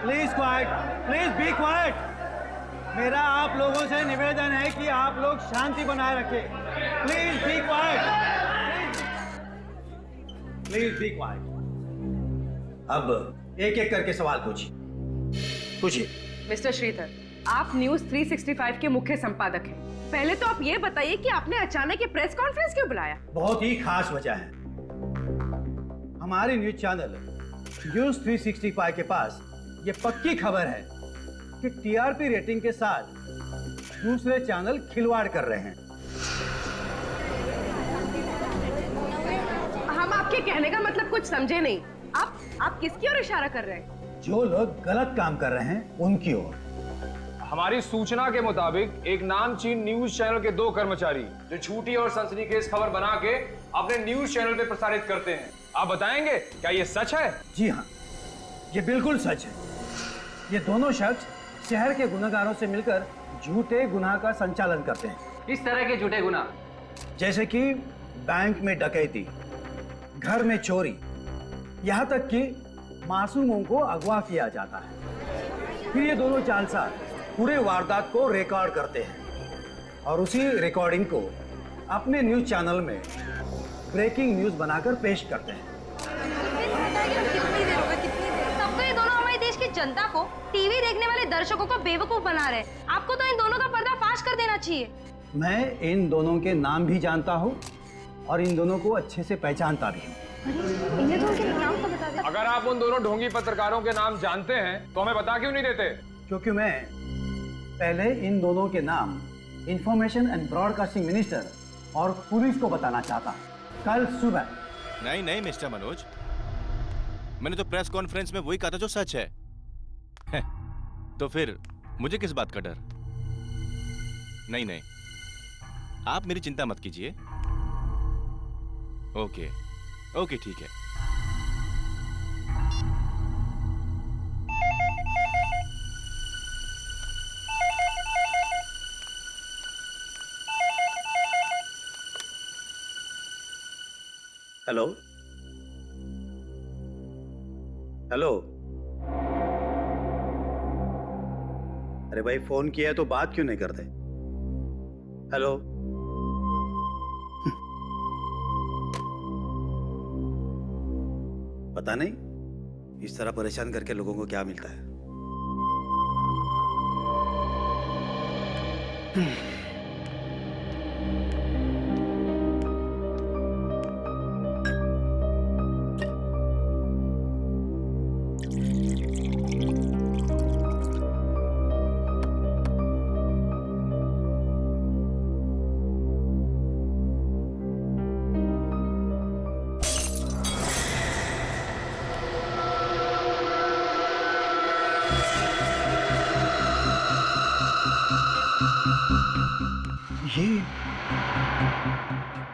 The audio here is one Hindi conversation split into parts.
Please quite, please be quite. मेरा आप लोगों से निवेदन है कि आप लोग शांति बनाए रखें। Please be quite, please be quite. अब एक एक करके सवाल पूछिए। मिस्टर श्रीधर, आप न्यूज 365 के मुख्य संपादक हैं। पहले तो आप ये बताइए कि आपने अचानक ये प्रेस कॉन्फ्रेंस क्यों बुलाया? बहुत ही खास वजह है। हमारे न्यूज चैनल न्यूज 365 के पास ये पक्की खबर है कि टीआरपी रेटिंग के साथ दूसरे चैनल खिलवाड़ कर रहे हैं। हम आपके कहने का मतलब कुछ समझे नहीं। आप किसकी ओर इशारा कर रहे हैं? जो लोग गलत काम कर रहे हैं उनकी ओर। हमारी सूचना के मुताबिक एक नामचीन न्यूज चैनल के 2 कर्मचारी जो झूठी और सनसनीखेज खबर बना के अपने न्यूज चैनल पे प्रसारित करते हैं। आप बताएंगे क्या ये सच है? जी हाँ, ये बिल्कुल सच है। ये दोनों शख्स शहर के गुनहगारों से मिलकर झूठे गुनाह का संचालन करते हैं। किस तरह के झूठे गुनाह? जैसे कि बैंक में डकैती, घर में चोरी, यहाँ तक कि मासूमों को अगवा किया जाता है। फिर ये दोनों जालसाज पूरे वारदात को रिकॉर्ड करते हैं और उसी रिकॉर्डिंग को अपने न्यूज चैनल में ब्रेकिंग न्यूज बनाकर पेश करते हैं। तब तो ये दोनों हमारे देश की जनता को, टीवी देखने वाले दर्शकों को बेवकूफ बना रहे हैं। आपको तो इन दोनों का पर्दाफाश कर देना चाहिए। मैं इन दोनों के नाम भी जानता हूँ और इन दोनों को अच्छे से पहचानता भी हूँ। इन्हें तो उनके नाम तो बता दे। अगर आप उन दोनों ढोंगी पत्रकारों के नाम जानते हैं तो हमें बता क्यों नहीं देते? क्योंकि मैं पहले इन दोनों के नाम इंफॉर्मेशन एंड ब्रॉडकास्टिंग मिनिस्टर और पुलिस को बताना चाहता हूं कल सुबह। नहीं मिस्टर मनोज, मैंने तो प्रेस कॉन्फ्रेंस में वही कहा था जो सच है। तो फिर मुझे किस बात का डर? नहीं, आप मेरी चिंता मत कीजिए। ओके ठीक है। हेलो, अरे भाई, फोन किया है तो बात क्यों नहीं करते? हेलो, पता नहीं इस तरह परेशान करके लोगों को क्या मिलता है।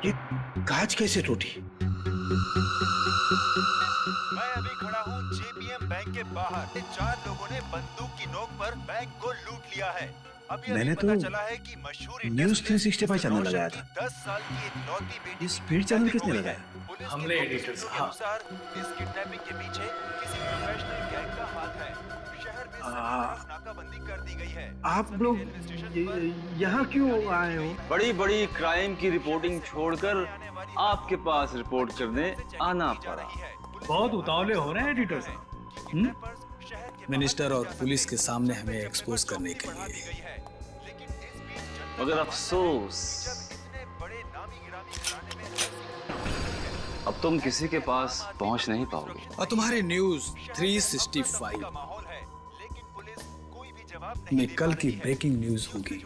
ये कांच कैसे टूटी? मैं अभी खड़ा हूँ जेपीएम बैंक के बाहर। 4 लोगों ने बंदूक की नोक पर बैंक को लूट लिया है। अभी मैंने पता तो चला है कि मशहूर न्यूज 365 चैनल लगाया था। 10 साल की इकलौती बेटी ये स्पीड चैनल किसने लगाया? हमने एडिटर के अनुसार इस किडनैपिंग के पीछे किसी प्रोफेशनल गैंग का हाथ है। शहर में सब नाकाबंदी कर दी गई है। आप लोग यहाँ क्यों आए हो? बड़ी बड़ी क्राइम की रिपोर्टिंग छोड़कर आपके पास रिपोर्ट करने आना पड़ा। बहुत उतावले हो रहे हैं एडिटर साहब। मिनिस्टर और पुलिस के सामने हमें एक्सपोज करने के लिए। मगर अफसोस, अब तुम किसी के पास पहुंच नहीं पाओगे। और तुम्हारे न्यूज 365 में कल की ब्रेकिंग न्यूज होगी।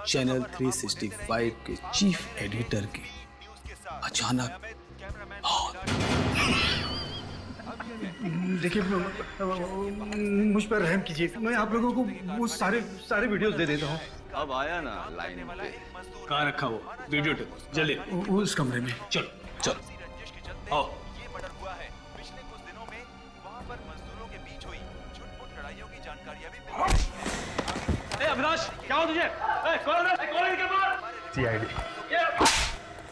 चैनल 365 के चीफ एडिटर की अचानक देखिए, मुझ पर रहम कीजिए। मैं आप लोगों को वो सारे वीडियोस दे देता हूँ। अब आया ना लाइन पे। कहाँ रखा वो वीडियो टेप? जल्दी उस कमरे में। चलो आओ। ये मर्डर हुआ है। पिछले कुछ दिनों में वहाँ पर मजदूरों के बीच हुई छुटपुट लड़ाइयों की जानकारियां भी मिल रही है। अविनाश, क्या हो तुझे? कौन इनके पास? सीआईडी।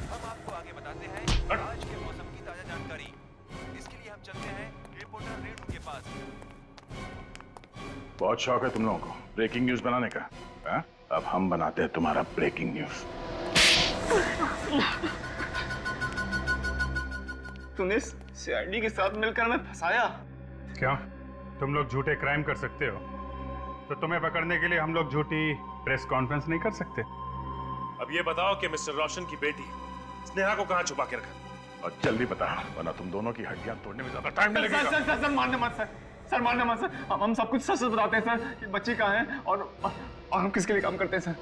हम आपको आगे बताते हैं आज के मौसम की ताजा जानकारी। इसके लिए हम चलते हैं रिपोर्टर रेणु के पास। बहुत शौक है तुम लोगों को ब्रेकिंग न्यूज बनाने का, हा? अब हम बनाते हैं तुम्हारा ब्रेकिंग न्यूज। तूने सीआईडी के साथ मिलकर हमें फंसाया। क्यों? तुम लोग झूठे क्राइम कर सकते हो, तो तुम्हें पकड़ने के लिए हम लोग झूठी प्रेस कॉन्फ्रेंस नहीं कर सकते? अब ये बताओ कि मिस्टर रोशन की बेटी स्नेहा को कहाँ छुपा के रखा? और जल्दी बता, वरना तुम दोनों की हड्डियां तोड़ने में ज्यादा टाइम नहीं लगेगा। सर मारने मत सर, सर मारने मत सर। हम सब कुछ सच बताते हैं सर कि बच्ची कहाँ है और हम किसके लिए काम करते हैं सर।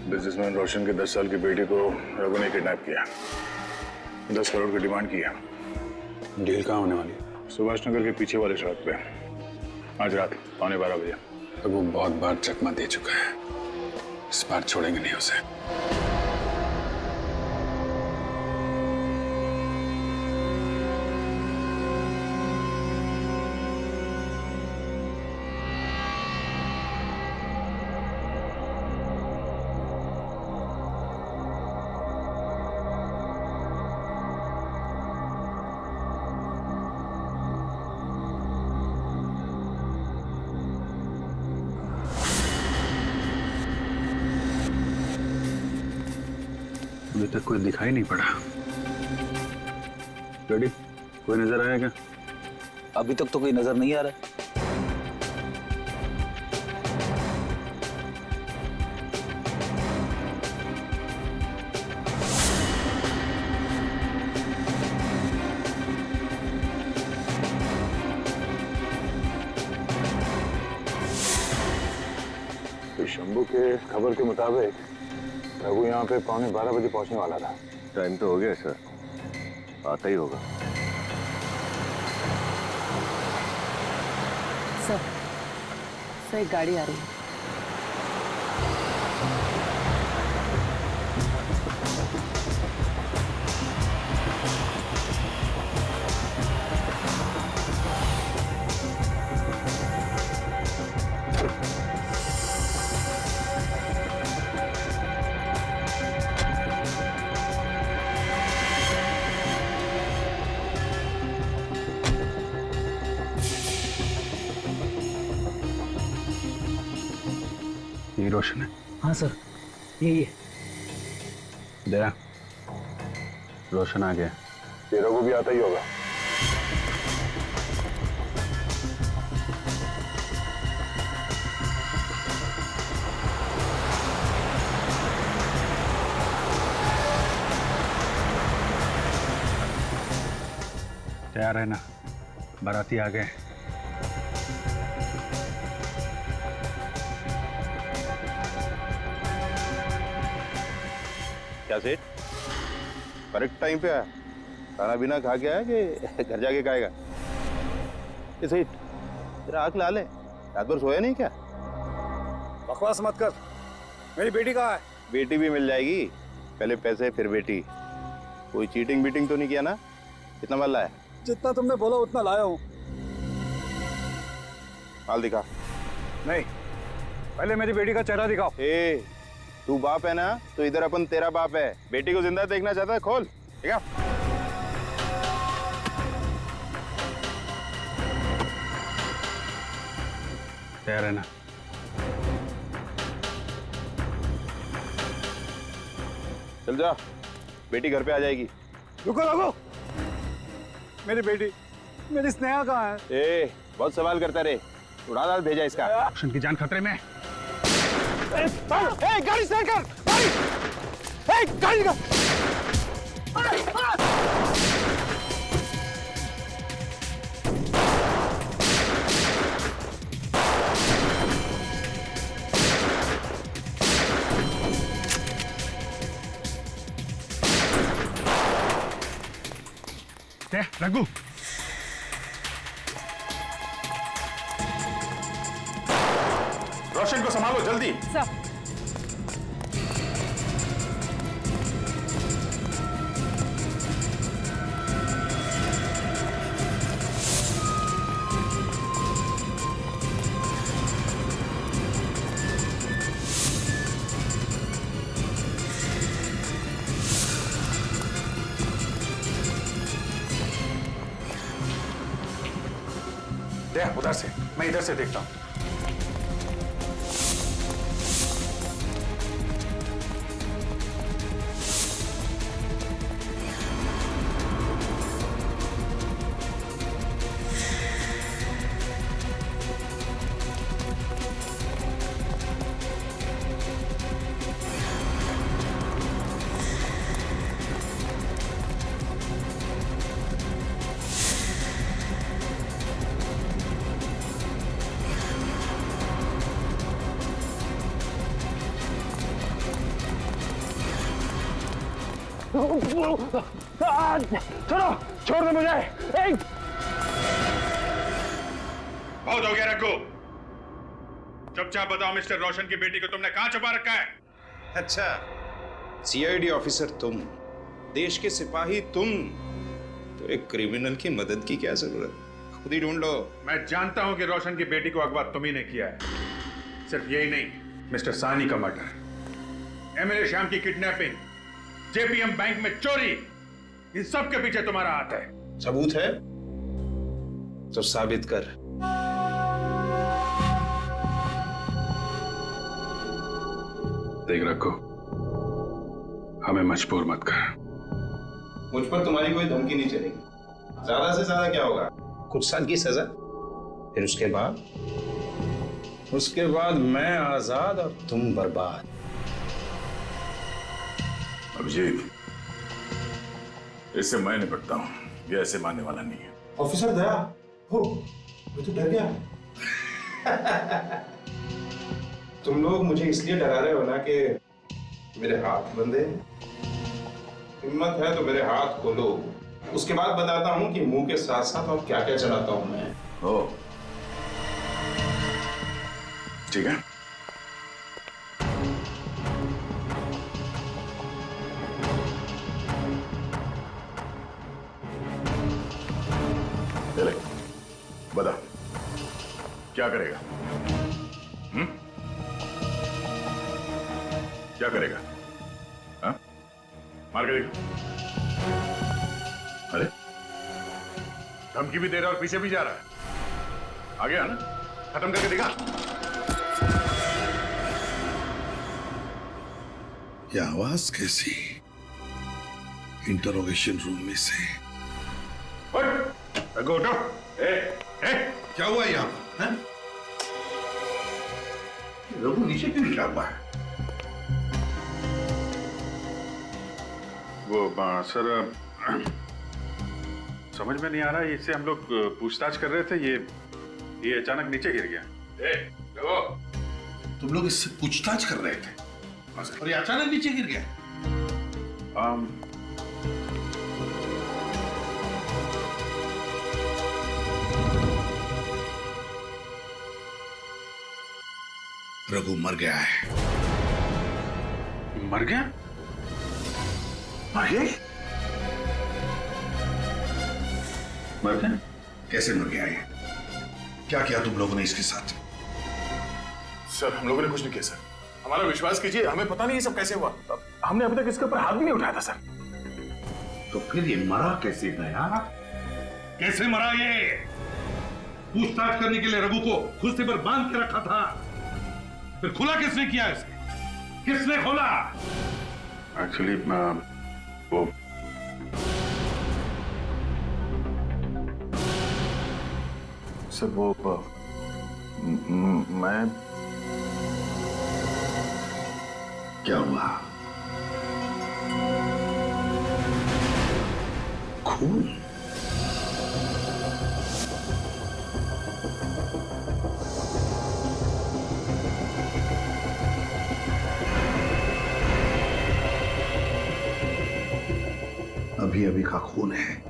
बिजनेसमैन रोशन के 10 साल की बेटी को रघु ने किडनैप किया, 10 करोड़ की डिमांड की है। डील कहाँ होने वाली है? सुभाष नगर के पीछे वाले सड़क पे, आज रात 11:15 बजे। रघु बहुत बार चकमा दे चुका है, इस बार छोड़ेंगे नहीं उसे। अभी तक कोई दिखाई नहीं पड़ा। रेडी? कोई नजर आया क्या? अभी तक तो कोई नजर नहीं आ रहा है। तो शंभू के खबर के मुताबिक रघु यहाँ पे 11:15 बजे पहुंचने वाला था। टाइम तो हो गया सर, आता ही होगा। सर एक गाड़ी आ रही है। ये रोशन है? हाँ सर, यही है। दया, रोशन आ गया। ये रघु भी आता ही होगा। तैयार है ना? बाराती आ गए। क्या सेठ, करेक्ट टाइम पे आया? खाना पीना खा के आया कि घर जाके खाएगा? ये सेठ, तेरा आँख लाल है, रात भर सोया नहीं क्या? बकवास मत कर। मेरी बेटी कहाँ है? बेटी भी मिल जाएगी, पहले पैसे फिर बेटी। कोई चीटिंग बीटिंग तो नहीं किया ना? कितना माल लाया? जितना तुमने बोला उतना लाया हूँ। माल दिखा। नहीं, पहले मेरी बेटी का चेहरा दिखाओ। तू बाप है ना, तो इधर अपन तेरा बाप है। बेटी को जिंदा देखना चाहता है, खोल। ठीक है? तैयार है ना? चल जा, बेटी घर पे आ जाएगी। रुको रुको, मेरी बेटी, मेरी स्नेहा कहाँ है? ए, बहुत सवाल करता रे, उड़ा दाल भेजा इसका। रोशन की जान खतरे में। गाड़ी स्टार्ट कर, गाड़ी का। रघु, रोशन को संभालो जल्दी। सर। देख उधर से, मैं इधर से देखता हूँ। छोड़ो, छोड़ दो मुझे। बहुत हो गया रघु। चुपचाप बताओ मिस्टर रोशन की बेटी को तुमने कहां छुपा रखा है? अच्छा, सीआईडी ऑफिसर तुम, देश के सिपाही तुम, तो एक क्रिमिनल की मदद की क्या जरूरत? खुद ही ढूंढ लो। मैं जानता हूं कि रोशन की बेटी को अगवा तुम ही ने किया है। सिर्फ यही नहीं, मिस्टर सानी का मर्डर, एमएलए श्याम की किडनैपिंग, जेपीएम बैंक में चोरी, इन सब के पीछे तुम्हारा हाथ है। सबूत है तो साबित कर। देख रखो, हमें मजबूर मत कर। मुझ पर तुम्हारी कोई धमकी नहीं चलेगी। ज्यादा से ज्यादा क्या होगा? कुछ साल की सजा, फिर उसके बाद मैं आजाद और तुम बर्बाद। अभिजीत, इससे मैं निपटता हूं, ये ऐसे मानने वाला नहीं है। ऑफिसर दया हो, मैं तो डर गया। तुम लोग मुझे इसलिए डरा रहे हो ना कि मेरे हाथ बंधे। हिम्मत है तो मेरे हाथ खोलो, उसके बाद बताता हूं कि मुंह के साथ साथ और क्या क्या चलाता हूं मैं। ओ, ठीक है। ले, बता क्या करेगा? क्या करेगा? हाँ? मार के देखो। अरे, धमकी भी दे रहा और पीछे भी जा रहा है। आ गया ना? खत्म करके दिखा। ये आवाज कैसी? इंटरोगेशन रूम में से। उठो। क्या हुआ यहाँ पर? रघु नीचे क्यों गिरा हुआ है? वो सर, समझ में नहीं आ रहा है। इससे हम लोग पूछताछ कर रहे थे, ये अचानक नीचे गिर गया। तुम लोग इससे पूछताछ कर रहे थे और ये अचानक नीचे गिर गया? रघु मर गया है। मर गया? मर गया? मर गया? कैसे मर गया ये? क्या किया तुम लोगों ने इसके साथ? सर, हम लोगों ने कुछ नहीं किया सर। हमारा विश्वास कीजिए, हमें पता नहीं ये सब कैसे हुआ। हमने अभी तक इसके ऊपर हाथ भी नहीं उठाया था सर। तो फिर ये मरा कैसे गया? कैसे मरा ये? पूछताछ करने के लिए रघु को कुर्सी पर बांध के रखा था, फिर खुला किसने किया इसे? किसने खोला? एक्चुअली वो सर वो मैं क्या हुआ? खून? अभी अभी का खून है।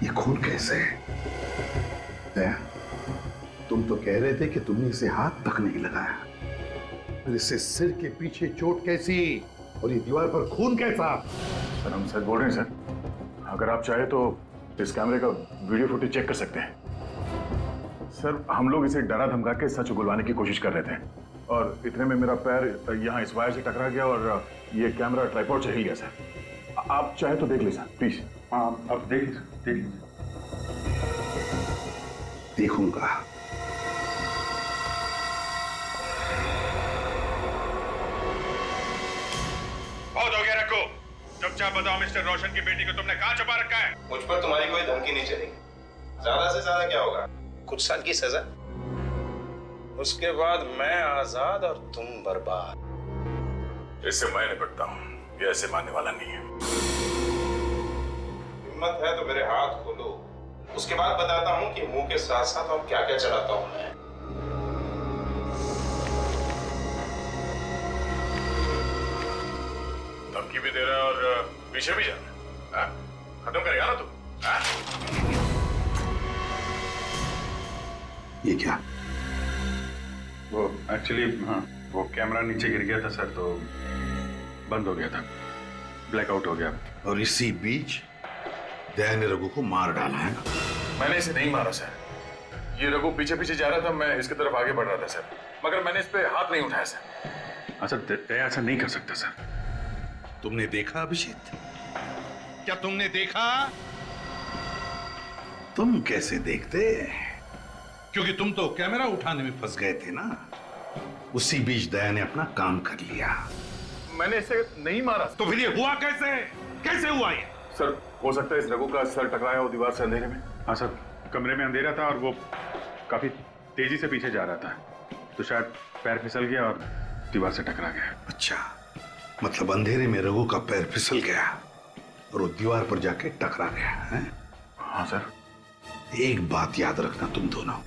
ये खून कैसे है? दया, तुम तो कह रहे थे कि तुमने इसे हाथ तक नहीं लगाया, फिर इसे सिर के पीछे चोट कैसी और ये दीवार पर खून कैसा? सर हम सच बोल रहे हैं सर। अगर आप चाहे तो इस कैमरे का वीडियो फुटेज चेक कर सकते हैं। सर हम लोग इसे डरा धमका के सच उगलवाने की कोशिश कर रहे थे और इतने में मेरा पैर यहाँ इस वायर से टकरा गया और ये कैमरा ट्राइपॉड से हिल गया सर। आप चाहे तो देख लीजिए प्लीज। हाँ आप देख लीजिए। देखूंगा। बहुत हो गया रखो। चुपचाप बताओ मिस्टर रोशन की बेटी को तुमने कहाँ छुपा रखा है? मुझ पर तुम्हारी कोई धमकी नहीं चली। ज्यादा से ज्यादा क्या होगा? कुछ साल की सजा, उसके बाद मैं आजाद और तुम बर्बाद। इससे मैं निपटता हूँ, ये ऐसे मानने वाला नहीं है। हिम्मत है तो मेरे हाथ खोलो, उसके बाद बताता हूँ कि मुंह के साथ साथ और क्या क्या चलाता हूँ मैं। धमकी भी दे रहा है और पीछे भी जा रहा है। खत्म करेगा ना तू? ये क्या? वो एक्चुअली हाँ वो कैमरा नीचे गिर गया था सर, तो बंद हो गया था, ब्लैकआउट हो गया। और इसी बीच दया ने रघु को मार डाला है ना? मैंने इसे नहीं मारा सर। ये रघु पीछे पीछे जा रहा था, मैं इसकी तरफ आगे बढ़ रहा था सर, मगर मैंने इस पे हाथ नहीं उठाया सर। हाँ सर, दया ऐसा नहीं कर सकता सर। तुमने देखा अभिजीत? क्या तुमने देखा? तुम कैसे देखते? क्योंकि तुम तो कैमरा उठाने में फंस गए थे ना। उसी बीच दया ने अपना काम कर लिया। मैंने इसे नहीं मारा। तो फिर ये हुआ कैसे? कैसे हुआ ये? सर हो सकता है इस रघु का सर टकराया हो दीवार से अंधेरे में। हाँ सर, कमरे में अंधेरा था और वो काफी तेजी से पीछे जा रहा था, तो शायद पैर फिसल गया और दीवार से टकरा गया। अच्छा, मतलब अंधेरे में रघु का पैर फिसल गया और वो दीवार पर जाके टकरा गया है? हाँ सर। एक बात याद रखना तुम दोनों,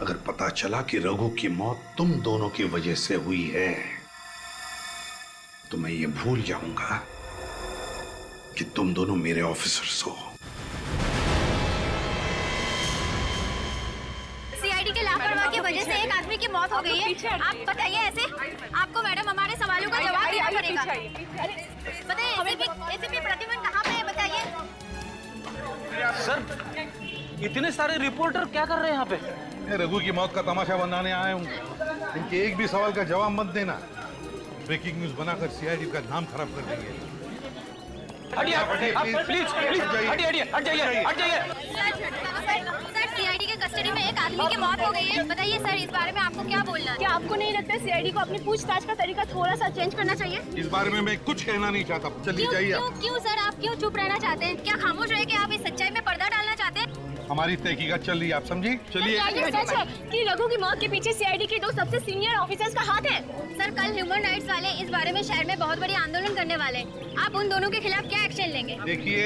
अगर पता चला कि रघु की मौत तुम दोनों की वजह से हुई है तो मैं ये भूल जाऊंगा कि तुम दोनों मेरे ऑफिसर्स हो। सीआईडी के लापरवाही की वजह से एक आदमी की मौत हो गई है। आप बताइए ऐसे? आपको मैडम हमारे सवालों का जवाब देना पड़ेगा। बताइए एसीपी प्रतिमन कहाँ पे है, बताइए। सर इतने सारे रिपोर्टर क्या कर रहे हैं यहाँ पे? रघु की मौत का तमाशा बनाने आए हूँ। इनके एक भी सवाल का जवाब मत देना, ब्रेकिंग न्यूज बनाकर सीआईडी का नाम खराब कर देंगे। प्लीज हटिए, हट जाइए। सर सीआईडी के कस्टडी में एक आदमी की मौत हो गई है। बताइए सर, इस बारे में आपको क्या बोलना है? क्या आपको नहीं लगता सीआईडी को अपनी पूछताछ का तरीका थोड़ा सा चेंज करना चाहिए? इस बारे में मैं कुछ कहना नहीं चाहता। चलिए जाइए। क्यों सर, आप क्यों चुप रहना चाहते हैं? क्या खामोश रहे कि आप इस सच्चाई में पर्दा डालना चाहते हैं? हमारी तहकीकात चल रही है, आप समझी? चलिए। सच है कि रघु की मौत के पीछे सीआईडी के 2 सबसे सीनियर ऑफिसर्स का हाथ है। सर कल ह्यूमन राइट्स वाले इस बारे में शहर में बहुत बड़ी आंदोलन करने वाले हैं। आप उन दोनों के खिलाफ क्या एक्शन लेंगे? देखिए,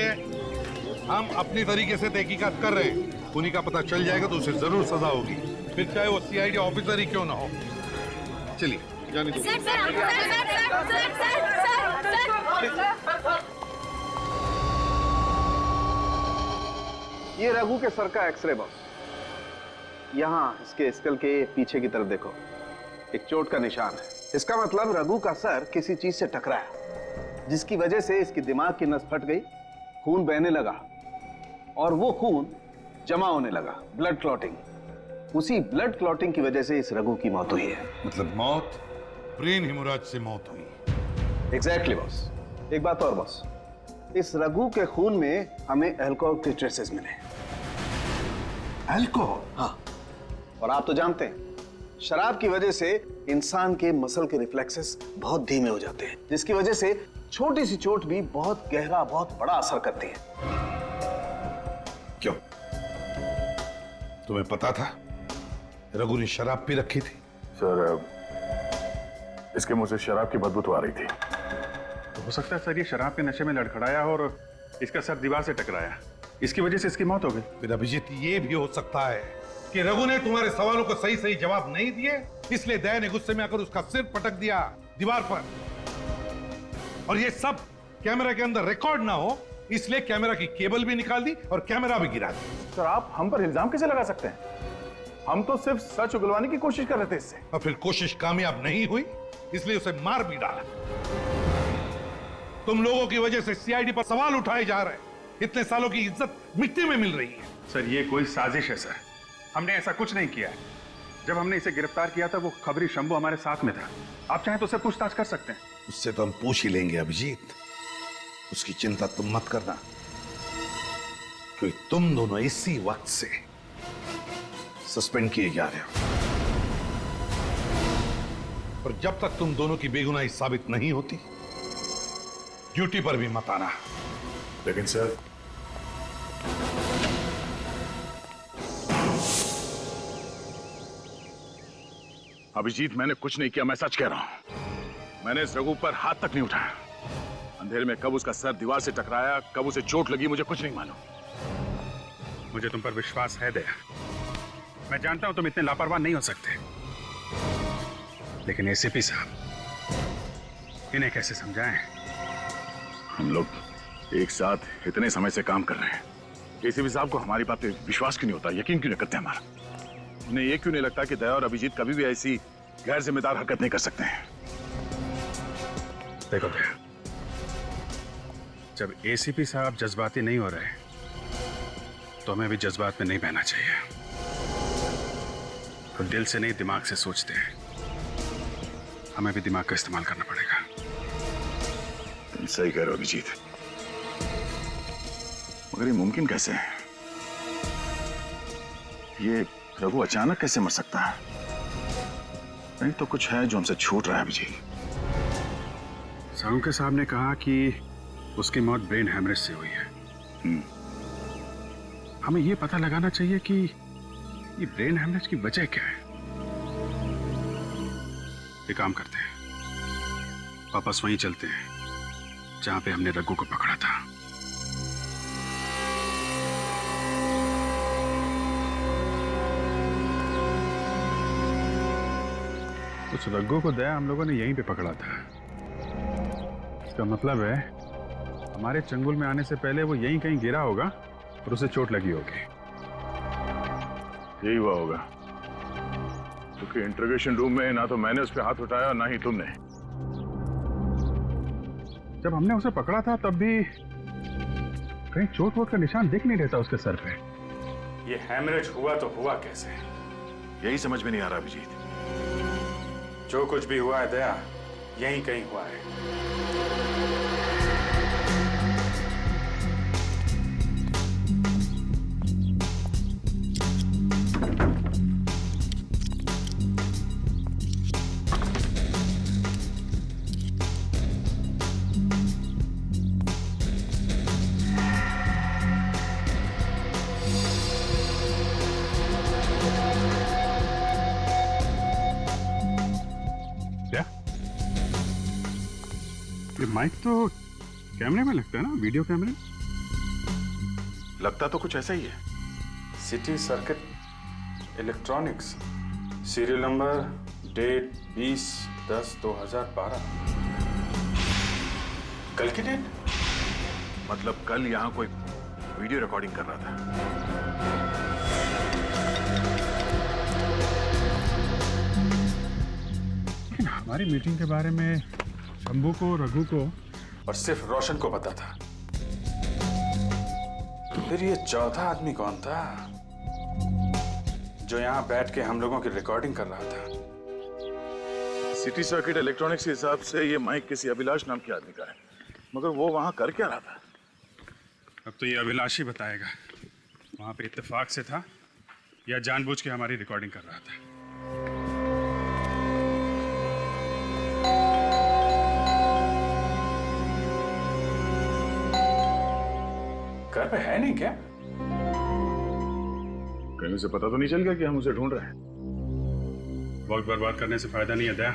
हम अपनी तरीके से तहकीकात कर रहे हैं। उन्हीं का पता चल जाएगा तो उसे जरूर सजा होगी, फिर चाहे वो सीआईडी ऑफिसर ही क्यों ना हो। चलिए जाने दो। ये रघु के सर का एक्सरे बॉक्स, यहाँ इसके स्कल के पीछे की तरफ देखो, एक चोट का निशान है। इसका मतलब रघु का सर किसी चीज से टकराया, जिसकी वजह से इसकी दिमाग की नस फट गई, खून बहने लगा और वो खून जमा होने लगा, ब्लड क्लॉटिंग। उसी ब्लड क्लॉटिंग की वजह से इस रघु की मौत हुई है। मतलब मौत ब्रेन हेमोरेज से मौत हुई। Exactly boss. एक बात और बॉस, इस रघु के खून में हमें अल्कोहल के ट्रेसेस मिले। अल्कोहल? हाँ, और आप तो जानते हैं शराब की वजह से इंसान के मसल के रिफ्लेक्सेस बहुत धीमे हो जाते हैं, जिसकी वजह से छोटी सी चोट भी बहुत गहरा, बहुत बड़ा असर करती है। क्यों? तुम्हें पता था रघु ने शराब पी रखी थी? सर, इसके मुंह से शराब की बदबू तो आ रही थी। तो हो सकता है सर ये शराब के नशे में लड़खड़ाया और इसका सर दीवार से टकराया, इसकी वजह से इसकी मौत हो गई। फिर अभिजीत ये भी हो सकता है कि रघु ने तुम्हारे सवालों को सही सही जवाब नहीं दिए, इसलिए दया ने गुस्से में आकर उसका सिर पटक दिया दीवार पर, और ये सब कैमरा के अंदर रिकॉर्ड ना हो इसलिए कैमरा की केबल भी निकाल दी और कैमरा भी गिरा दी। सर, आप हम पर इल्जाम कैसे लगा सकते हैं? हम तो सिर्फ सच उगलवाने की कोशिश कर रहे थे इससे। और फिर कोशिश कामयाब नहीं हुई इसलिए उसे मार भी डाला। तुम लोगों की वजह से सीआईडी पर सवाल उठाए जा रहे हैं, इतने सालों की इज्जत मिट्टी में मिल रही है। सर ये कोई साजिश है सर, हमने ऐसा कुछ नहीं किया है। जब हमने इसे गिरफ्तार किया था वो खबरी शंभू हमारे साथ में था। आप चाहें तो उससे पूछताछ कर सकते हैं। उससे तो हम पूछ ही लेंगे अभिजीत, उसकी चिंता तुम मत करना, क्योंकि तुम दोनों इसी वक्त से सस्पेंड किए जा रहे हो, और जब तक तुम दोनों की बेगुनाही साबित नहीं होती ड्यूटी पर भी मत आना। लेकिन सर, अभिजीत मैंने कुछ नहीं किया, मैं सच कह रहा हूं। मैंने इस रघु पर हाथ तक नहीं उठाया। अंधेरे में कब उसका सर दीवार से टकराया, कब उसे चोट लगी, मुझे कुछ नहीं मालूम। मुझे तुम पर विश्वास है दया, मैं जानता हूं तुम इतने लापरवाह नहीं हो सकते, लेकिन एसीपी साहब इन्हें कैसे समझाएं? हम लोग एक साथ इतने समय से काम कर रहे हैं, एसीपी साहब को हमारी बात पे विश्वास क्यों नहीं होता, यकीन क्यों नहीं करते हमारा? उन्हें ये क्यों नहीं लगता कि दया और अभिजीत कभी भी ऐसी गैर जिम्मेदार हरकत नहीं कर सकते हैं? देखो दया, जब एसीपी साहब जज्बाती नहीं हो रहे तो हमें भी जज्बात में नहीं बहना चाहिए। तो दिल से नहीं दिमाग से सोचते हैं, हमें भी दिमाग का इस्तेमाल करना पड़ेगा। तुम सही कह रहे हो अभिजीत, मगर ये मुमकिन कैसे है? ये रघु अचानक कैसे मर सकता है? नहीं तो कुछ है जो हमसे छूट रहा है अभिजीत। साहूके साहब ने कहा कि उसकी मौत ब्रेन हैमरेज से हुई है। हमें यह पता लगाना चाहिए कि ये ब्रेन हैमरेज की वजह क्या है। एक काम करते हैं, वापस वहीं चलते हैं जहां पे हमने रघु को पकड़ा था। उस रघु को दया हम लोगों ने यहीं पे पकड़ा था। इसका मतलब है हमारे चंगुल में आने से पहले वो यहीं कहीं गिरा होगा और उसे चोट लगी होगी। यही हुआ होगा, क्योंकि इंटरोगेशन रूम में ना तो मैंने उस पर हाथ उठाया और ना ही तुमने। जब हमने उसे पकड़ा था तब भी कहीं चोट वोट का निशान दिख नहीं रहता उसके सर पे। ये हैमरेज हुआ तो हुआ कैसे, यही समझ में नहीं आ रहा अभिजीत। जो कुछ भी हुआ है दया यहीं कहीं हुआ है। ये माइक तो कैमरे में लगता है ना, वीडियो कैमरे। लगता तो कुछ ऐसा ही है। City circuit electronics, serial number, date 20/10/2012। कल की डेट? मतलब कल यहाँ कोई वीडियो रिकॉर्डिंग कर रहा था। हमारी मीटिंग के बारे में शंभू को, रघु को और सिर्फ रोशन को पता था। तो फिर ये चौथा आदमी कौन था जो यहाँ बैठ के हम लोगों की रिकॉर्डिंग कर रहा था? सिटी सर्किट इलेक्ट्रॉनिक्स के हिसाब से ये माइक किसी अभिलाष नाम के आदमी का है, मगर वो वहां कर क्या रहा था? अब तो ये अभिलाष ही बताएगा वहां पे इत्तेफाक से था या जानबूझ के हमारी रिकॉर्डिंग कर रहा था। घर पे है नहीं क्या? कहीं से पता तो नहीं चल गया कि हम उसे ढूंढ रहे हैं? वक्त बर्बाद करने से फायदा नहीं है दया।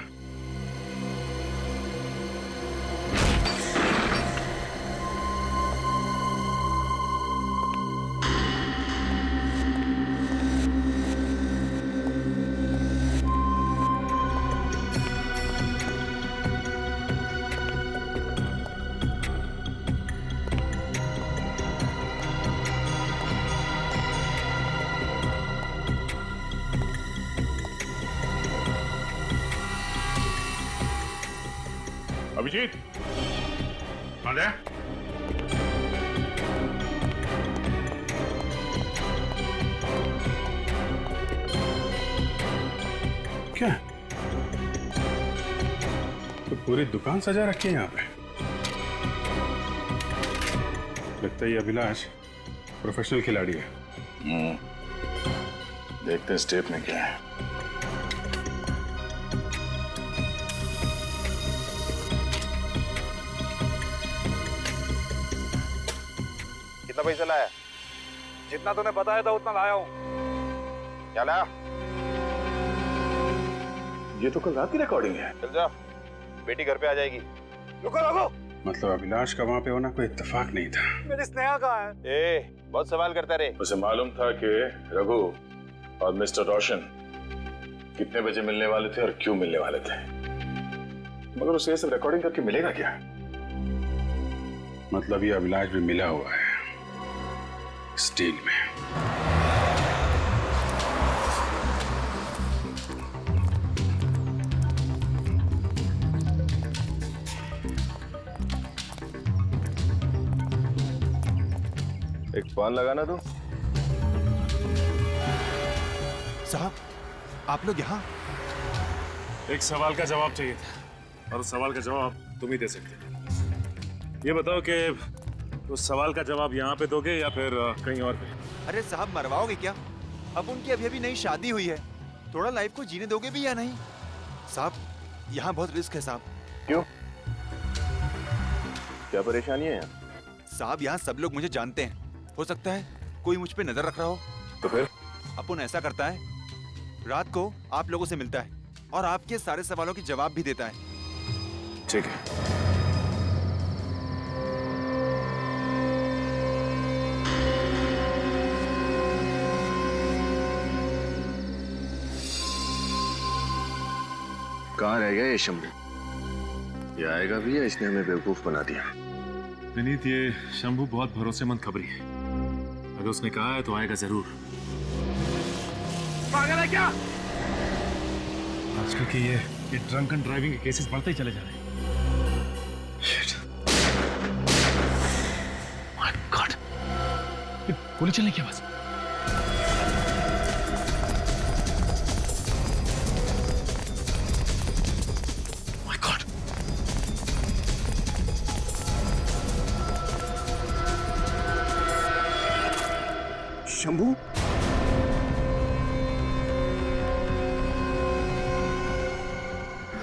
अभिजीत, हाँ दया? क्या? तो पूरी दुकान सजा रखी है यहाँ पे। लगता है ये अभिलाष प्रोफेशनल खिलाड़ी है। देखते हैं स्टेप में क्या है। कितना पैसा लाया? जितना तूने बताया था उतना लाया हूँ। क्या लाया? ये तो कल रात की रिकॉर्डिंग है। चल जा, बेटी घर पे आ जाएगी। रुको रुको, मतलब अभिलाष का वहां पे होना कोई इत्तेफाक नहीं था। मेरी स्नेहा कहाँ है? बहुत सवाल करता रहे। उसे मालूम था कि रघु और मिस्टर रोशन कितने बजे मिलने वाले थे और क्यों मिलने वाले थे, मगर उसे ये सब रिकॉर्डिंग करके मिलेगा क्या? मतलब ये अभिलाष भी मिला हुआ है स्टील में। एक फोन लगाना दो। साहब, आप लोग यहाँ? एक सवाल का जवाब चाहिए था और उस सवाल का जवाब तुम ही दे सकते हो। ये बताओ कि उस सवाल का जवाब यहाँ पे दोगे या फिर कहीं और पे? अरे साहब, मरवाओगे क्या? अब उनकी अभी अभी नई शादी हुई है, थोड़ा लाइफ को जीने दोगे भी या नहीं? साहब, यहाँ बहुत रिस्क है साहब। क्यों? क्या परेशानी है यहाँ? साहब, यहाँ सब लोग मुझे जानते हैं, हो सकता है कोई मुझ पे नजर रख रहा हो। तो फिर अपुन ऐसा करता है, रात को आप लोगों से मिलता है और आपके सारे सवालों के जवाब भी देता है। ठीक है। कहाँ रह गया ये शंभू? ये आएगा भी या इसने हमें बेवकूफ बना दिया? विनीत, ये शंभू बहुत भरोसेमंद खबरी है। अगर उसने कहा है तो आएगा जरूर। पागल है क्या? आजकल के ये ड्रंकन ड्राइविंग के केसेस बढ़ते ही चले जा रहे हैं। माय गॉड, ये गोली चलने की आवाज। My God, Shambhu?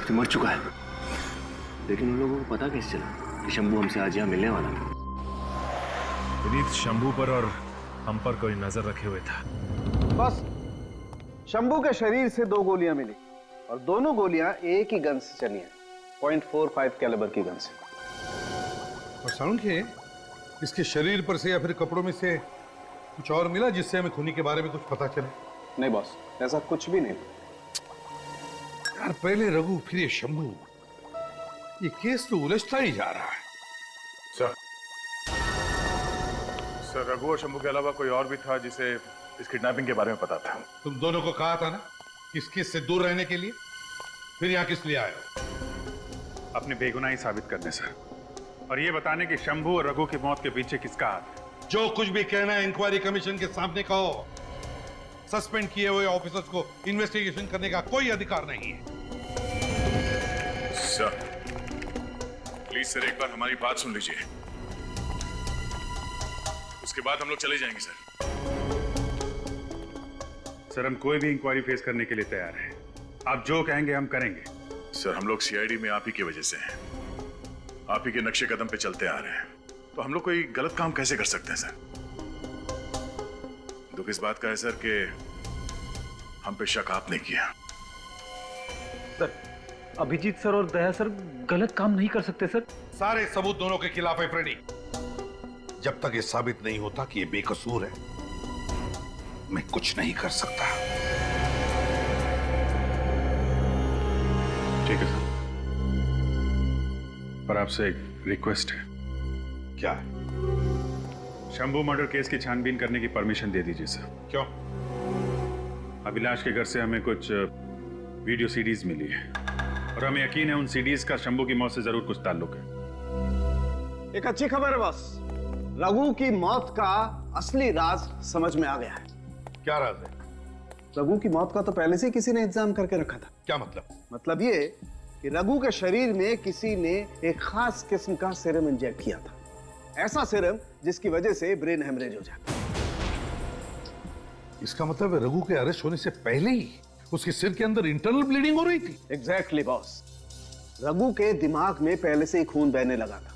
तो मर चुका है, लेकिन उन लोगों को पता कैसे चला कि शंभू हमसे आज यहाँ मिलने वाला था? विनीत, शंभू पर और हम पर कोई नजर रखे हुए था। बस शंभू के शरीर से 2 गोलियां मिली और दोनों गोलियां एक ही गन से चली हैं, .45 कैलिबर की गन से। और साउंड के इसके शरीर पर से या फिर कपड़ों में से कुछ और मिला जिससे हमें खूनी के बारे में कुछ पता चले? नहीं बॉस, ऐसा कुछ भी नहीं। यार, पहले रघु फिर ये शंभू, ये केस तो उलझता ही जा रहा है। सर, रघु और शंभू के अलावा कोई और भी था जिसे इस किडनैपिंग के बारे में पता था? तुम दोनों को कहा था ना इस केस से दूर रहने के लिए, फिर यहाँ किस लिए आए हो? अपनी बेगुनाही साबित करने सर, और ये बताने कि शंभू और रघु की मौत के पीछे किसका हाथ है। जो कुछ भी कहना है इंक्वायरी कमीशन के सामने कहो। सस्पेंड किए हुए ऑफिसर्स को इन्वेस्टिगेशन करने का कोई अधिकार नहीं है। सर प्लीज सर, एक बार हमारी बात सुन लीजिए, उसके बाद हम लोग चले जाएंगे सर। सर हम कोई भी इंक्वायरी फेस करने के लिए तैयार हैं। आप जो कहेंगे हम करेंगे। सर हम लोग सीआईडी में आप ही की वजह से हैं, आप ही के नक्शे कदम पे चलते आ रहे हैं, तो हम लोग कोई गलत काम कैसे कर सकते हैं सर? दुख इस बात का है सर कि हम पे शक आपने किया। सर अभिजीत सर और दया सर गलत काम नहीं कर सकते सर। सारे सबूत दोनों के खिलाफ है फ्रेडी। जब तक ये साबित नहीं होता कि ये बेकसूर है, मैं कुछ नहीं कर सकता। ठीक है सर, पर आपसे एक रिक्वेस्ट है। क्या है? शंभू मर्डर केस की छानबीन करने की परमिशन दे दीजिए सर। क्यों? अभिलाष के घर से हमें कुछ वीडियो सीडीज मिली है और हमें यकीन है उन सीडीज का शंभू की मौत से जरूर कुछ ताल्लुक है। एक अच्छी खबर है बॉस, रघु की मौत का असली राज समझ में आ गया है। क्या राज है? रघु की मौत का तो पहले से किसी ने इंतजाम करके रखा था। क्या मतलब? मतलब ये कि रघु के शरीर में किसी ने एक खास किस्म का सीरम इंजेक्ट किया था, ऐसा सीरम जिसकी वजह से ब्रेन हेमरेज हो जाता। इसका मतलब है रघु के अरेस्ट होने से पहले ही उसके सिर के अंदर इंटरनल ब्लीडिंग हो रही थी। एग्जैक्टली बॉस, रघु के दिमाग में पहले से ही खून बहने लगा था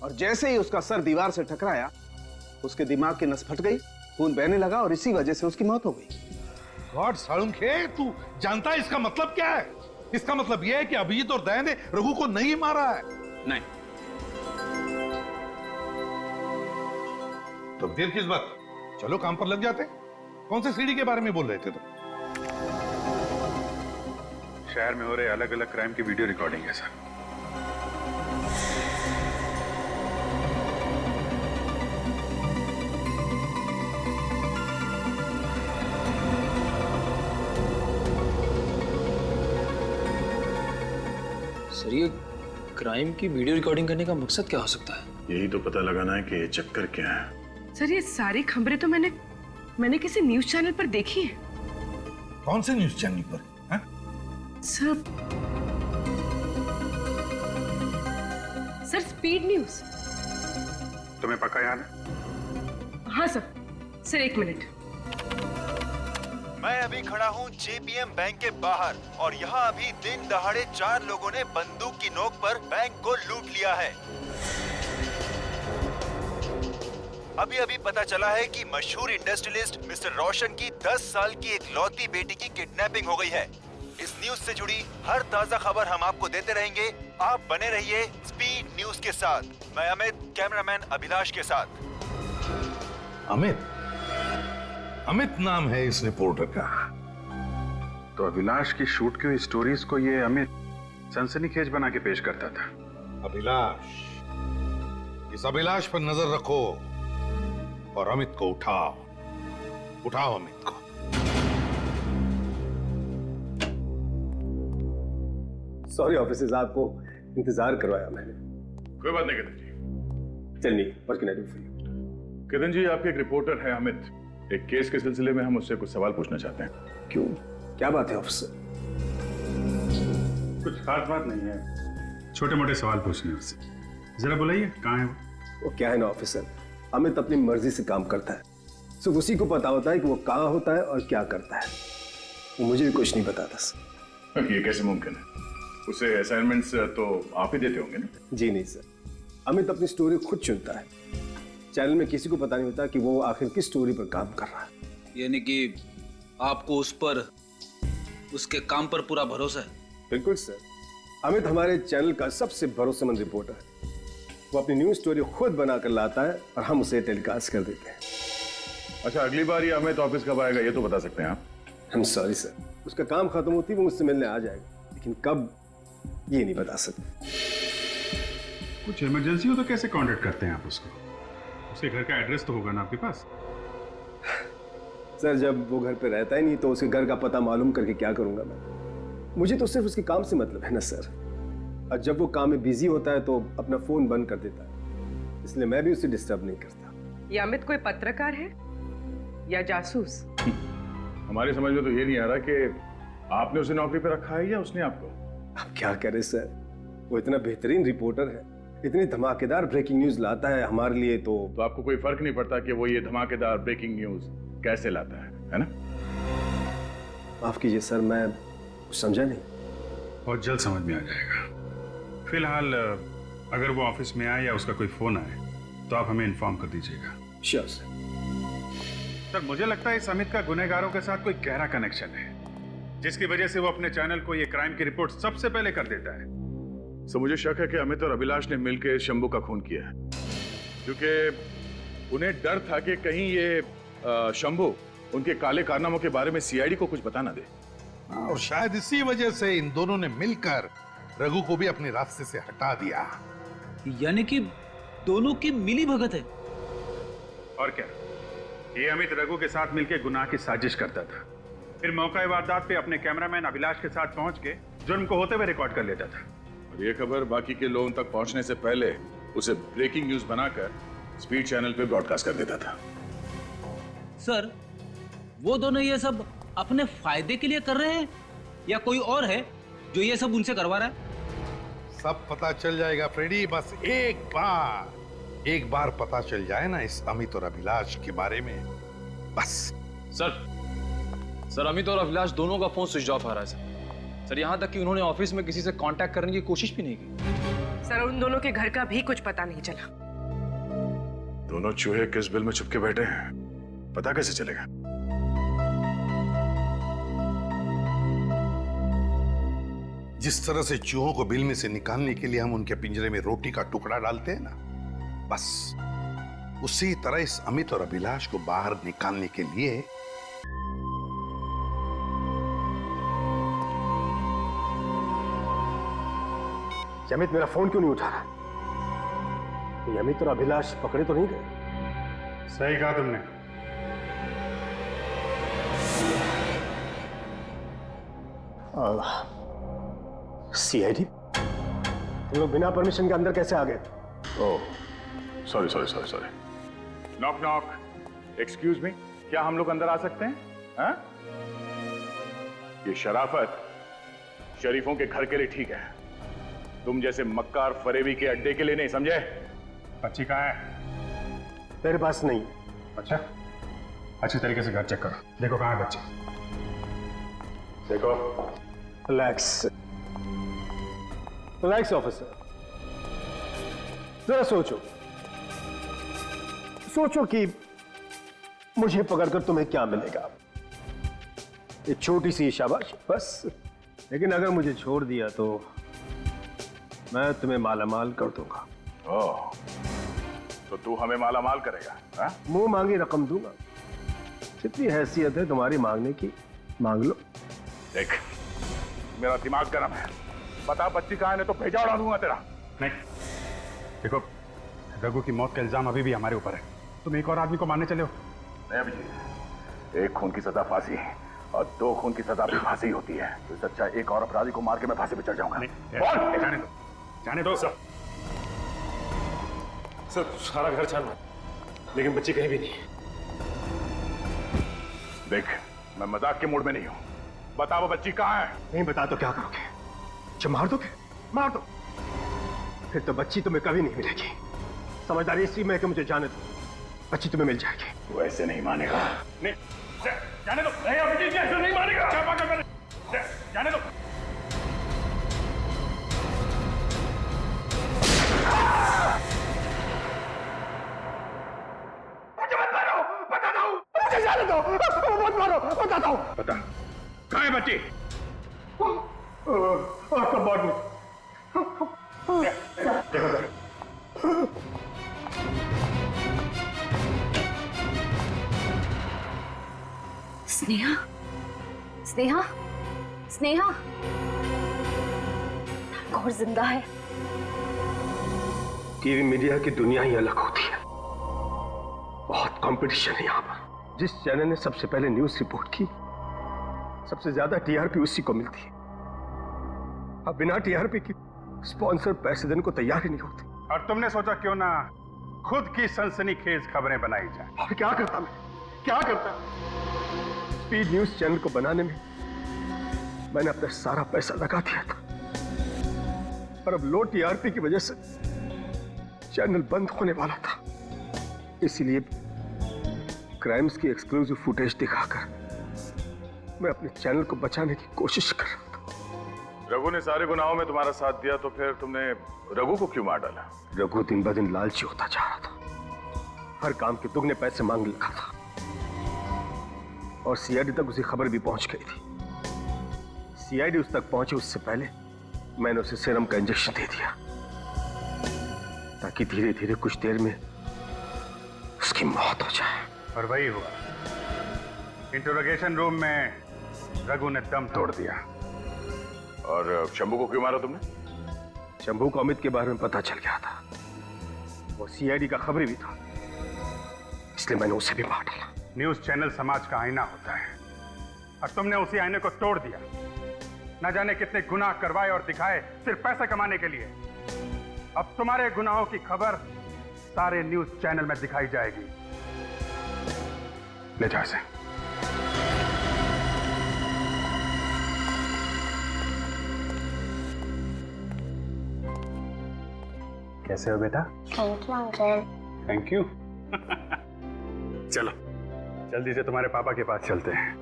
और जैसे ही उसका सर दीवार से टकराया उसके दिमाग की नस फट गई, खून बहने लगा और इसी वजह से उसकी मौत हो गई। गॉड सालुंखे, तू जानता है इसका मतलब क्या है? इसका मतलब यह है कि अभिजीत और दया ने रघु को नहीं मारा है। नहीं। तो देर किस बात? चलो काम पर लग जाते। कौन से सीडी के बारे में बोल रहे थे तुम? शहर में हो रहे अलग अलग क्राइम की वीडियो रिकॉर्डिंग है सर। सर ये क्राइम की वीडियो रिकॉर्डिंग करने का मकसद क्या हो सकता है? यही तो पता लगाना है कि ये चक्कर क्या है। सर ये सारी खबरें तो मैंने किसी न्यूज चैनल पर देखी है। कौन से न्यूज चैनल पर? Sir speed news. तुम्हें पक्का याद है? हाँ सर एक मिनट। मैं अभी खड़ा हूँ जेपीएम बैंक के बाहर और यहाँ अभी दिन दहाड़े 4 लोगों ने बंदूक की नोक पर बैंक को लूट लिया है। अभी अभी पता चला है कि मशहूर इंडस्ट्रियलिस्ट मिस्टर रोशन की 10 साल की एक लौती बेटी की किडनैपिंग हो गई है। इस न्यूज से जुड़ी हर ताजा खबर हम आपको देते रहेंगे। आप बने रहिए स्पीड न्यूज के साथ। मैं अमित, कैमरामैन अभिलाष के साथ। अमित नाम है इस रिपोर्टर का। तो अभिलाष की शूट की हुई स्टोरीज को ये अमित सनसनीखेज बना के पेश करता था। अभिलाष, इस अभिलाष पर नजर रखो और अमित को उठाओ अमित को। सॉरी ऑफिसर्स, आपको इंतजार करवाया मैंने। कोई बात नहीं किदन जी। चलिए, what can I do for you? किदन जी, आपके एक रिपोर्टर है अमित, एक केस के सिलसिले में हम उससे कुछ सवाल पूछना चाहते हैं। क्यों, क्या बात है ऑफिसर? कुछ खास बात नहीं है, छोटे मोटे सवाल पूछने उससे। जरा बुलाइए, कहाँ है वो? क्या है ना ऑफिसर, अमित अपनी मर्जी से काम करता है, सिर्फ उसी को पता होता है कि वो कहाँ होता है और क्या करता है। वो मुझे भी कुछ नहीं बताता सर। ये कैसे मुमकिन है? उसे असाइनमेंट्स तो आप ही देते होंगे ना? जी नहीं सर, अमित अपनी स्टोरी खुद चुनता है। चैनल में किसी को पता नहीं होता कि वो आखिर किस स्टोरी पर काम कर रहा है। यानी कि आपको उस पर, उसके काम पर पूरा भरोसा है? बिल्कुल सर, अमित हमारे चैनल का सबसे भरोसेमंद रिपोर्टर है। वो अपनी न्यूज स्टोरी खुद बनाकर लाता है और हम उसे टेलीकास्ट कर देते हैं। अच्छा, अगली बार ये अमित ऑफिस कब आएगा ये तो बता सकते हैं आप? हम सॉरी सर, उसका काम खत्म होती वो मुझसे मिलने आ जाएगा, लेकिन कब ये नहीं बता सकते। कुछ इमरजेंसी हो तो कैसे कांटेक्ट करते हैं आप उसको? उसके घर का एड्रेस तो होगा ना आपके पास? सर जब वो घर पे रहता ही नहीं तो उसके घर का पता मालूम करके क्या करूंगा मैं? मुझे तो सिर्फ उसके काम से मतलब है ना सर। और जब वो काम में बिजी होता है तो अपना फोन बंद कर देता है, इसलिए मैं भी उसे डिस्टर्ब नहीं करता। ये अमित कोई पत्रकार है या जासूस? हमारी समझ में तो ये नहीं आ रहा कि आपने उसे नौकरी पे रखा है या उसने आपको। अब क्या करें सर, वो इतना बेहतरीन रिपोर्टर है, इतनी धमाकेदार ब्रेकिंग न्यूज लाता है हमारे लिए। तो आपको कोई फर्क नहीं पड़ता कि वो ये धमाकेदार ब्रेकिंग न्यूज कैसे लाता है ना? माफ कीजिए सर, मैं समझा नहीं। बहुत जल्द समझ में आ जाएगा। फिलहाल अगर वो ऑफिस में आए या उसका कोई फोन आए तो आप हमें इन्फॉर्म कर दीजिएगा। Sure sir. सर मुझे लगता है इस अमित का गुनहगारों के साथ कोई गहरा कनेक्शन है, जिसकी वजह से वो अपने चैनल को ये क्राइम की रिपोर्ट सबसे पहले कर देता है। सो मुझे शक है कि अमित और अभिलाष ने मिलकर शंभू का खून किया है, क्योंकि उन्हें डर था कि कहीं ये शंभू उनके काले कारनामों के बारे में सीआईडी को कुछ बता ना दे। और शायद इसी वजह से इन दोनों ने मिलकर रघु को भी अपने रास्ते से हटा दिया। यानी कि दोनों की मिली भगत है। और क्या, ये अमित रघु के साथ मिलकर गुनाह की साजिश करता था, फिर मौका वारदात पे अपने कैमरामैन अभिलाष के साथ पहुंच के जुर्म को होते हुए रिकॉर्ड कर लेता था। और ये खबर बाकी के लोगों तक पहुंचने से पहले उसे ब्रेकिंग न्यूज बनाकर स्पीड चैनल पे ब्रॉडकास्ट कर देता था। सर, वो दोनों ये सब अपने फायदे के लिए कर रहे हैं या कोई और है जो ये सब उनसे करवा रहा है? सब पता चल जाएगा फ्रेडी, बस एक बार पता चल जाए ना इस अमित और अभिलाष के बारे में, बस। सर अमित और अभिलाष दोनों का फोन स्विच ऑफ आ रहा है सर, यहाँ तक कि उन्होंने ऑफिस में किसी से कांटेक्ट करने की कोशिश भी नहीं की। सर उन दोनों के घर का भी कुछ पता नहीं चला। दोनों चूहे किस बिल में छुपके बैठे हैं, पता कैसे चलेगा? जिस तरह से चूहों को बिल में से निकालने के लिए हम उनके पिंजरे में रोटी का टुकड़ा डालते हैं ना, बस उसी तरह इस अमित और अभिलाष को बाहर निकालने के लिए अमित मेरा फोन क्यों नहीं उठा रहा? ये अमित और अभिलाष पकड़े तो नहीं गए? सही कहा तुमने। सीआईडी, तुम लोग बिना परमिशन के अंदर कैसे आ गए? Oh, sorry. Knock knock. Excuse me, क्या हम लोग अंदर आ सकते हैं? हाँ? ये शराफत शरीफों के घर के लिए ठीक है, तुम जैसे मक्कार फरेबी के अड्डे के लिए नहीं, समझे? बच्ची कहाँ है? मेरे पास नहीं। अच्छा, अच्छी तरीके से घर चेक करो, देखो कहाँ है बच्ची। देखो। रिलैक्स ऑफिसर, जरा सोचो कि मुझे पकड़कर तुम्हें क्या मिलेगा? एक छोटी सी शाबाश बस, लेकिन अगर मुझे छोड़ दिया तो मैं तुम्हें मालामाल कर दूंगा। ओह, तो तू हमें मालामाल करेगा? हाँ? मुंह मांगी रकम दूंगा, जितनी हैसियत है तुम्हारी मांगने की मांग लो। देख, मेरा दिमाग गर्म है, बता बच्ची कहाँ है, तो भेजा उड़ा दूंगा तेरा। नहीं, देखो रघु की मौत का इल्जाम अभी भी हमारे ऊपर है, तुम एक और आदमी को मारने चले हो। नहीं अभिजीत, एक खून की सजा फांसी और 2 खून की सजा भी फांसी होती है, तो सच्चा एक और अपराधी को मार के मैं फांसी पे चढ़ जाऊंगा। जाने दो सर। सारा घर छाना, लेकिन बच्ची कहीं भी नहीं। देख, मैं मजाक के मूड में नहीं हूं, बता वो बच्ची कहाँ है? नहीं बता तो क्या करोगे? जब मार दोगे? मार दो, फिर तो बच्ची तुम्हें कभी नहीं मिलेगी। समझदारी इसी में कि मुझे जाने दो, बच्ची तुम्हें मिल जाएगी। तू ऐसे नहीं मानेगा। नहीं, जाने दो। नहीं अभिजीत, ऐसे नहीं मानेगा। जाने दो। जाने दो, मत मारो, बताता हूँ। बता, कहाँ है बच्ची? कबाड़ में। स्नेहा, स्नेहा, स्नेहा, और जिंदा है। टीवी मीडिया की दुनिया ही अलग होती है, बहुत कंपटीशन है यहाँ पर। जिस चैनल ने सबसे पहले न्यूज रिपोर्ट की, सबसे ज्यादा टीआरपी उसी को मिलती है। अब बिना टीआरपी की स्पॉन्सर पैसे देने को तैयार ही नहीं होते। और तुमने सोचा क्यों ना खुद की सनसनीखेज खबरें बनाई जाए? और क्या करता मैं, क्या करता? स्पीड न्यूज चैनल को बनाने में मैंने अपना सारा पैसा लगा दिया था, पर अब लो टीआरपी की वजह से चैनल बंद होने वाला था। इसीलिए क्राइम्स की एक्सक्लूसिव फुटेज दिखाकर मैं अपने चैनल को बचाने की कोशिश कर रहा था। रघु ने सारे गुनाहों में तुम्हारा साथ दिया, तो फिर तुमने रघु को क्यों मार डाला? रघु दिन ब दिन लालची होता जा रहा था, हर काम के दुगने पैसे मांगने लगा था, और सीआईडी तक उसी खबर भी पहुंच गई थी। सीआईडी उस तक पहुंचे उससे पहले मैंने उसे सीरम का इंजेक्शन दे दिया, ताकि धीरे धीरे कुछ देर में उसकी मौत हो जाए। और वही हुआ। इंटरोगेशन रूम में रघु ने दम तोड़ दिया। और शंभू को क्यों मारा तुमने? शंभू को अमित के बारे में पता चल गया था, वो सीआईडी का खबरी भी था, इसलिए मैंने उसे भी मार डाला। न्यूज चैनल समाज का आईना होता है, और तुमने उसी आईने को तोड़ दिया। न जाने कितने गुनाह करवाए और दिखाए सिर्फ पैसे कमाने के लिए। अब तुम्हारे गुनाहों की खबर सारे न्यूज चैनल में दिखाई जाएगी। ले जाओ इसे। कैसे हो बेटा? Thank you uncle. Thank you. चलो जल्दी से तुम्हारे पापा के पास चलते हैं।